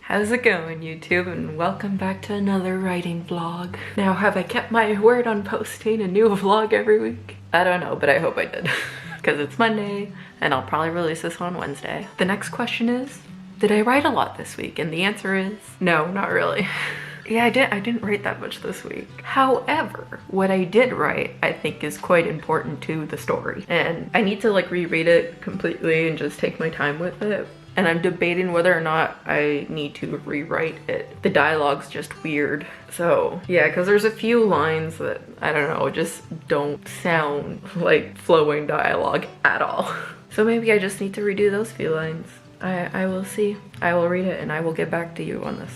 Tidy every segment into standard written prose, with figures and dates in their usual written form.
How's it going, YouTube? And welcome back to another writing vlog. Now, have I kept my word on posting a new vlog every week? I don't know, but I hope I did. Because it's Monday, and I'll probably release this on Wednesday. The next question is, did I write a lot this week? And the answer is, no, not really. Yeah, I didn't write that much this week. However, what I did write, I think, is quite important to the story. And I need to like reread it completely and just take my time with it. And I'm debating whether or not I need to rewrite it. The dialogue's just weird. So yeah, because there's a few lines that, I don't know, just don't sound like flowing dialogue at all. So maybe I just need to redo those few lines. I will see. I will read it and I will get back to you on this.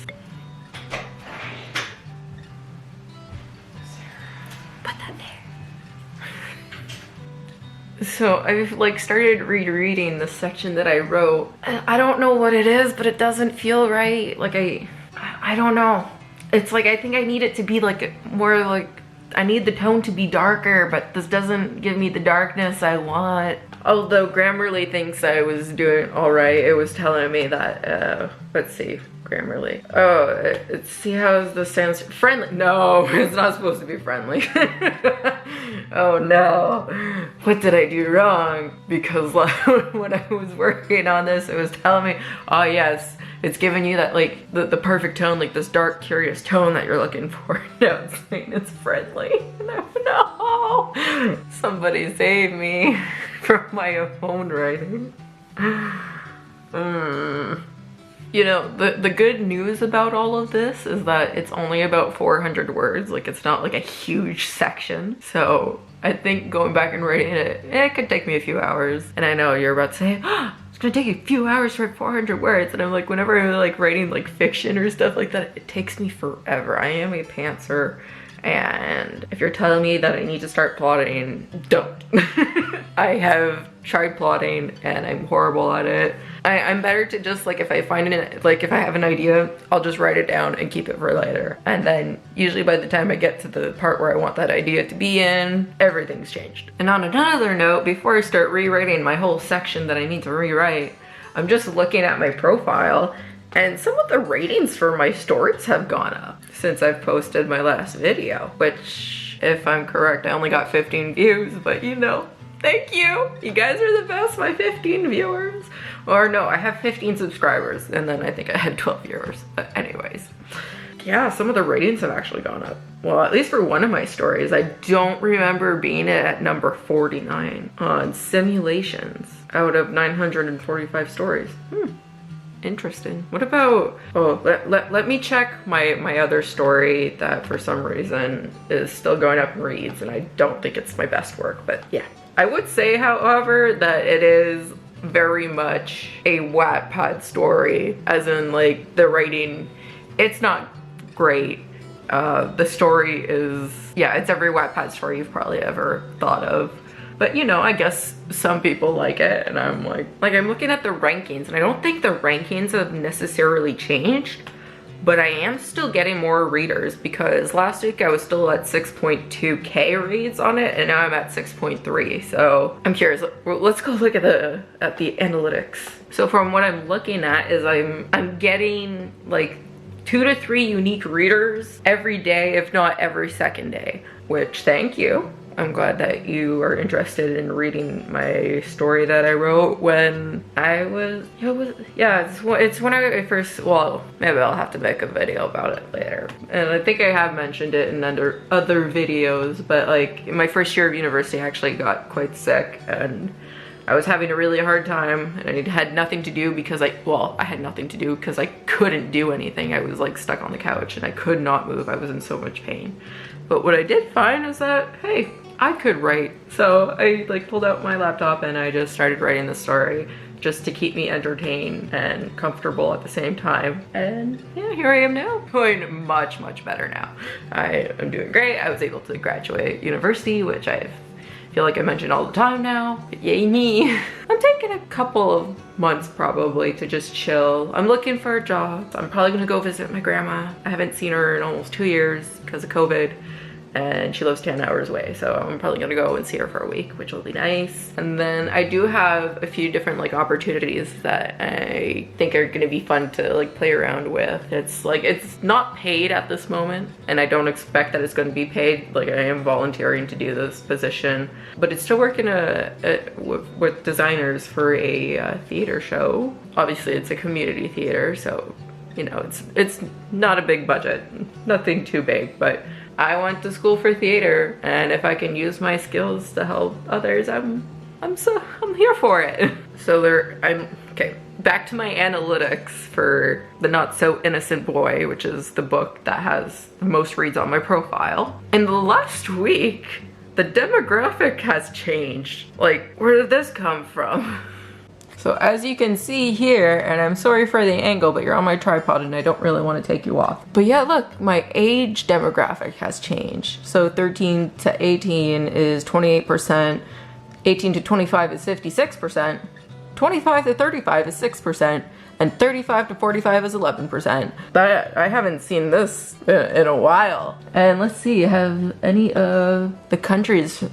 So I've like started rereading the section that I wrote. And I don't know what it is, but it doesn't feel right. Like I don't know. It's like I think I need it to be like more like, I need the tone to be darker, but this doesn't give me the darkness I want. Although Grammarly thinks I was doing all right, it was telling me that, let's see, Grammarly. Oh, see how this sounds friendly? No, it's not supposed to be friendly. Oh no, what did I do wrong? Because when I was working on this, it was telling me, oh yes, it's giving you that like the perfect tone, like this dark, curious tone that you're looking for. No, it's saying it's friendly. No, somebody save me from my own writing. You know, the good news about all of this is that it's only about 400 words. Like, it's not like a huge section. So I think going back and writing it could take me a few hours. And I know you're about to say, oh, it's gonna take you a few hours to write 400 words. And I'm like, whenever I'm like writing like fiction or stuff like that, it takes me forever. I am a pantser. And if you're telling me that I need to start plotting, don't. I have tried plotting and I'm horrible at it. I'm better to just like, if I find it, like if I have an idea, I'll just write it down and keep it for later. And then usually by the time I get to the part where I want that idea to be in, everything's changed. And on another note, before I start rewriting my whole section that I need to rewrite, I'm just looking at my profile and some of the ratings for my stories have gone up since I've posted my last video, which, if I'm correct, I only got 15 views, but you know, thank you. You guys are the best, my 15 viewers. Or no, I have 15 subscribers, and then I think I had 12 viewers. But anyways, yeah, some of the ratings have actually gone up. Well, at least for one of my stories. I don't remember being at number 49 on simulations out of 945 stories. Interesting. What about, oh, let me check my other story that for some reason is still going up in reads, and I don't think it's my best work, but yeah. I would say, however, that it is very much a Wattpad story, as in like the writing, it's not great. The story is, yeah, it's every Wattpad story you've probably ever thought of. But you know, I guess some people like it, and I'm like I'm looking at the rankings, and I don't think the rankings have necessarily changed, but I am still getting more readers because last week I was still at 6.2K reads on it, and now I'm at 6.3. So I'm curious. Let's go look at the analytics. So from what I'm looking at is I'm getting like 2 to 3 unique readers every day, if not every second day, which thank you. I'm glad that you are interested in reading my story that I wrote when I was, it's when I first, well, maybe I'll have to make a video about it later. And I think I have mentioned it in other videos, but like in my first year of university, I actually got quite sick and I was having a really hard time, and I had nothing to do because I had nothing to do because I couldn't do anything. I was like stuck on the couch and I could not move. I was in so much pain. But what I did find is that, hey, I could write. So I like pulled out my laptop and I just started writing the story just to keep me entertained and comfortable at the same time. And yeah, here I am now. Doing much, much better now. I am doing great. I was able to graduate university, which I feel like I mention all the time now. But yay me. I'm taking a couple of months probably to just chill. I'm looking for a job. I'm probably gonna go visit my grandma. I haven't seen her in almost 2 years because of COVID. and she lives 10 hours away, so I'm probably gonna go and see her for a week, which will be nice. And then I do have a few different like opportunities that I think are gonna be fun to like play around with. It's like, it's not paid at this moment, and I don't expect that it's gonna be paid. Like, I am volunteering to do this position, but it's still working with designers for a theater show. Obviously it's a community theater, so you know, it's not a big budget, nothing too big, but I went to school for theater, and if I can use my skills to help others, I'm here for it. So okay, back to my analytics for The Not So Innocent Boy, which is the book that has the most reads on my profile. In the last week, the demographic has changed. Like, where did this come from? So as you can see here, and I'm sorry for the angle, but you're on my tripod and I don't really want to take you off. But yeah, look, my age demographic has changed. So 13 to 18 is 28%, 18 to 25 is 56%, 25 to 35 is 6%, and 35 to 45 is 11%. I haven't seen this in a while. And let's see, have any of the countries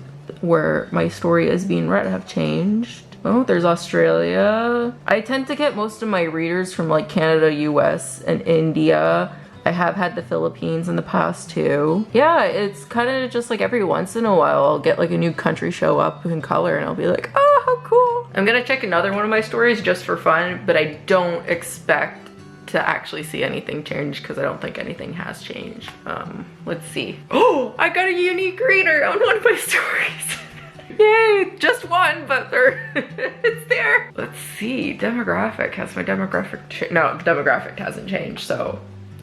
where my story is being read have changed? Oh, there's Australia. I tend to get most of my readers from like Canada, US, and India. I have had the Philippines in the past too. Yeah, it's kind of just like every once in a while I'll get like a new country show up in color and I'll be like, oh, how cool. I'm gonna check another one of my stories just for fun, but I don't expect to actually see anything change because I don't think anything has changed. Let's see. Oh, I got a unique reader on one of my stories. Yay, just one, but it's there. Let's see, demographic, has my demographic no, demographic hasn't changed, so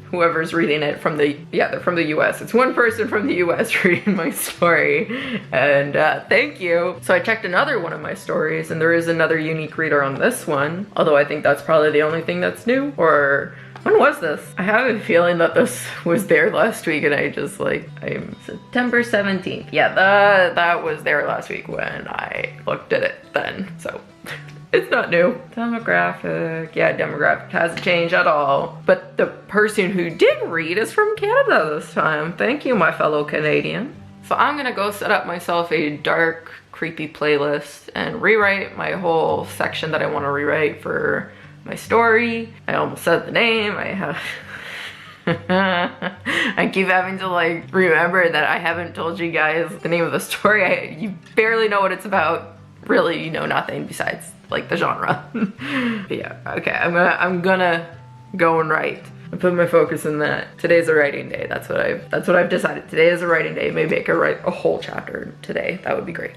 whoever's reading it from the, yeah, they're from the US. It's one person from the US reading my story, and thank you. So I checked another one of my stories, and there is another unique reader on this one, although I think that's probably the only thing that's new, or when was this? I have a feeling that this was there last week and I just like, I'm September 17th. Yeah, that was there last week when I looked at it then, so it's not new. Demographic, yeah, demographic hasn't changed at all. But the person who did read is from Canada this time. Thank you, my fellow Canadian. So I'm gonna go set up myself a dark, creepy playlist and rewrite my whole section that I wanna rewrite for my story. I almost said the name. I have I keep having to like remember that I haven't told you guys the name of the story. You barely know what it's about. Really, you know nothing besides like the genre. But yeah, okay, I'm gonna go and write and put my focus in that. Today's a writing day. That's what I've decided. Today is a writing day. Maybe I could write a whole chapter today. That would be great.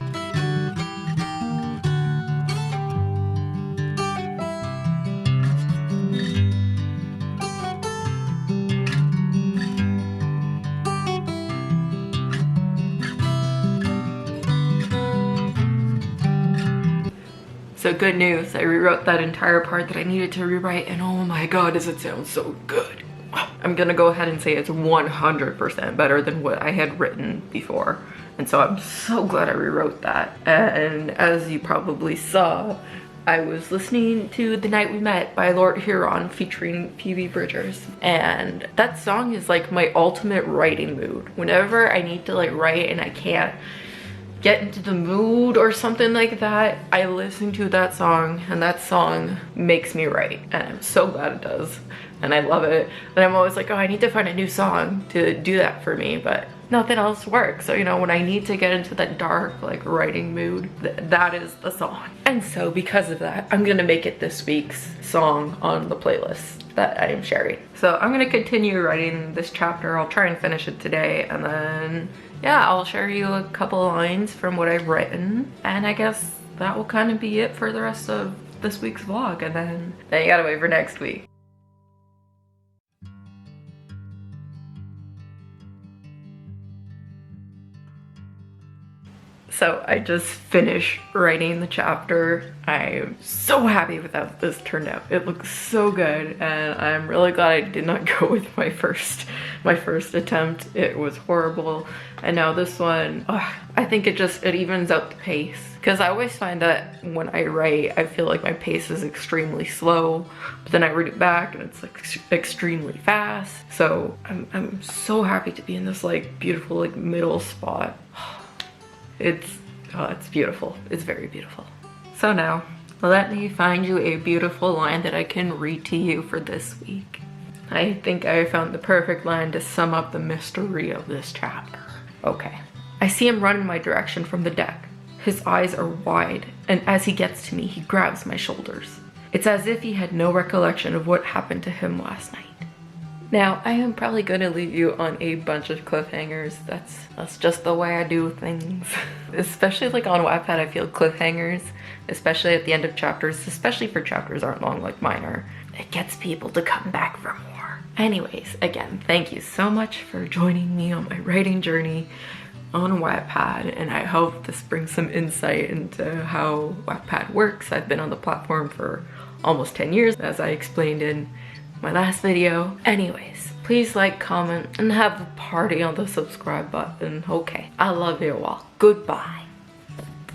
So good news, I rewrote that entire part that I needed to rewrite, and oh my god, does it sound so good. I'm gonna go ahead and say it's 100% better than what I had written before. And so I'm so glad I rewrote that. And as you probably saw, I was listening to The Night We Met by Lord Huron featuring Phoebe Bridgers. And that song is like my ultimate writing mood. Whenever I need to like write and I can't get into the mood or something like that, I listen to that song and that song makes me write, and I'm so glad it does, and I love it. And I'm always like, oh, I need to find a new song to do that for me, but nothing else works. So, you know, when I need to get into that dark like writing mood, that is the song. And so because of that, I'm gonna make it this week's song on the playlist that I am sharing. So I'm gonna continue writing this chapter. I'll try and finish it today, and then yeah, I'll share you a couple lines from what I've written, and I guess that will kind of be it for the rest of this week's vlog, and then you gotta wait for next week. So I just finished writing the chapter. I'm so happy with how this turned out. It looks so good, and I'm really glad I did not go with my first attempt. It was horrible. And now this one, I think it evens out the pace. Because I always find that when I write, I feel like my pace is extremely slow, but then I read it back and it's like extremely fast. So I'm so happy to be in this like beautiful like middle spot. It's beautiful. It's very beautiful. So now, let me find you a beautiful line that I can read to you for this week. I think I found the perfect line to sum up the mystery of this chapter. Okay. I see him run in my direction from the deck. His eyes are wide, and as he gets to me, he grabs my shoulders. It's as if he had no recollection of what happened to him last night. Now, I am probably going to leave you on a bunch of cliffhangers. That's just the way I do things. Especially like on Wattpad, I feel cliffhangers, especially at the end of chapters, especially for chapters aren't long like mine are. It gets people to come back for more. Anyways, again, thank you so much for joining me on my writing journey on Wattpad, and I hope this brings some insight into how Wattpad works. I've been on the platform for almost 10 years, as I explained in my last video. Anyways, please like, comment, and have a party on the subscribe button. Okay, I love you all. Goodbye.